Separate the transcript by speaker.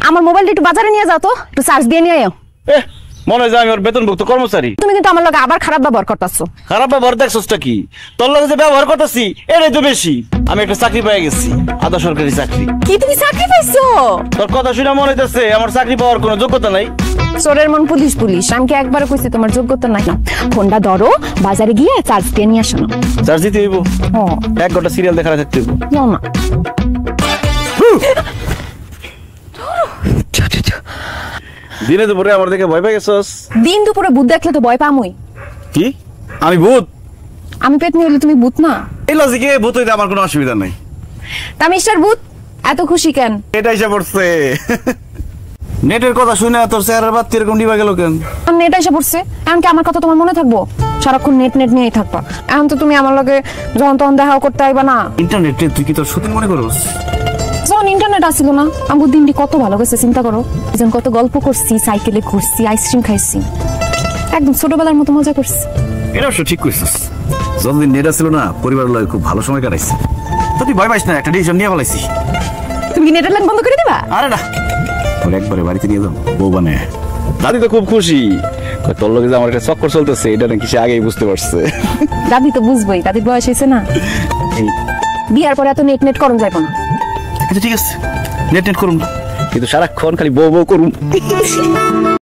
Speaker 1: আমার মোবাইলটা একটু বাজারে নিয়ে যাও তো, একটু চার্জ দিয়ে নিয়ে আয়।
Speaker 2: মনে হয় আমি ওর বেতনভুক্ত কর্মচারী।
Speaker 1: তুমি কিন্তু আমার লগে আবার খারাপ ব্যবহার করতেছো।
Speaker 2: খারাপ ব্যবহার দেখছসটা কি? তোর লগে যে ব্যবহার করতেছি এটাই তো বেশি। আমি একটা চাকরি পেয়ে গেছি, আধা সরকারি চাকরি।
Speaker 1: কি তুমি চাকরি পাইছো?
Speaker 2: তোর কথা শুনে মনে হইতেছে আমার চাকরি পাওয়ার কোনো যোগ্যতা নাই।
Speaker 1: চোরের মন পুলিশ পুলিশ, আমি কি একবারে কইছি তোমার যোগ্যতা নাই? না, ফোনটা ধরো, বাজারে গিয়ে চার্জ দিয়ে নিয়ে আসো না।
Speaker 2: চার্জ দিতে হইব?
Speaker 1: হ্যাঁ।
Speaker 2: 1 ঘন্টা সিরিয়াল দেখা থাকতে হইব।
Speaker 1: নাও না।
Speaker 2: দিনে দুপুরে আমার দেখে ভয় পেয়ে গেছস?
Speaker 1: দিন দুপুরে ভূত দেখলে তো ভয় পামই।
Speaker 2: কি? আমি ভূত?
Speaker 1: আমি পেতনি হইলে তুমি ভূত না?
Speaker 2: এই লজিকে ভূত হইতে আমার কোনো অসুবিধা নাই।
Speaker 1: তা মিস্টার ভূত এত খুশি কেন?
Speaker 2: এটা এসে পড়ছে। নেটের কথা শুনে তোর চেহারার বাত্তি এরকম ডিবা গেল কেন?
Speaker 1: নেট এসে পড়ছে, এখন কি আমার কথা তোমার মনে থাকবো? সারাক্ষণ নেট নেট নিয়েই থাকবা। এখন তো তুমি আমার লগে যখন তখন দেখাও করতে আইবা না।
Speaker 2: ইন্টারনেটে তুই কি তোর সত্যি মনে করস?
Speaker 1: যখন ইন্টারনেট আসছিল না, আমার দিনটি কত ভালো গেছে চিন্তা করো। যেন কত গল্প করছি, সাইকেলে ঘুরছি, আইসক্রিম খাইছি, একদম ছোটবেলার মতো মজা করছি।
Speaker 2: এটা অবশ্য ঠিক কইছিস। যতদিন নেট আসছিল না, পরিবারের লগে খুব ভালো সময় কাটাইছি। তো তুই ভয় পাইস না, একটা ডিসিশন নিয়ে ফেলাইছি।
Speaker 1: তুমি নেটের লাইন বন্ধ করে দিবা?
Speaker 2: আরে না, তোর একবারে বাড়িতে নিয়ে যাও, বউ বানায়। দাদি তো খুব খুশি, তোর লগে যে আমার একটা চক্কর চলতেছে এটা নাকি সে আগেই বুঝতে পারছে।
Speaker 1: দাদি তো বুঝবোই, দাদির বয়স হয়েছে না। বিয়ার পরে এত নেট নেট করুন যাইব না।
Speaker 2: আচ্ছা ঠিক আছে, নেট নেট করুন, কিন্তু সারাক্ষণ খালি বউ বউ করুন।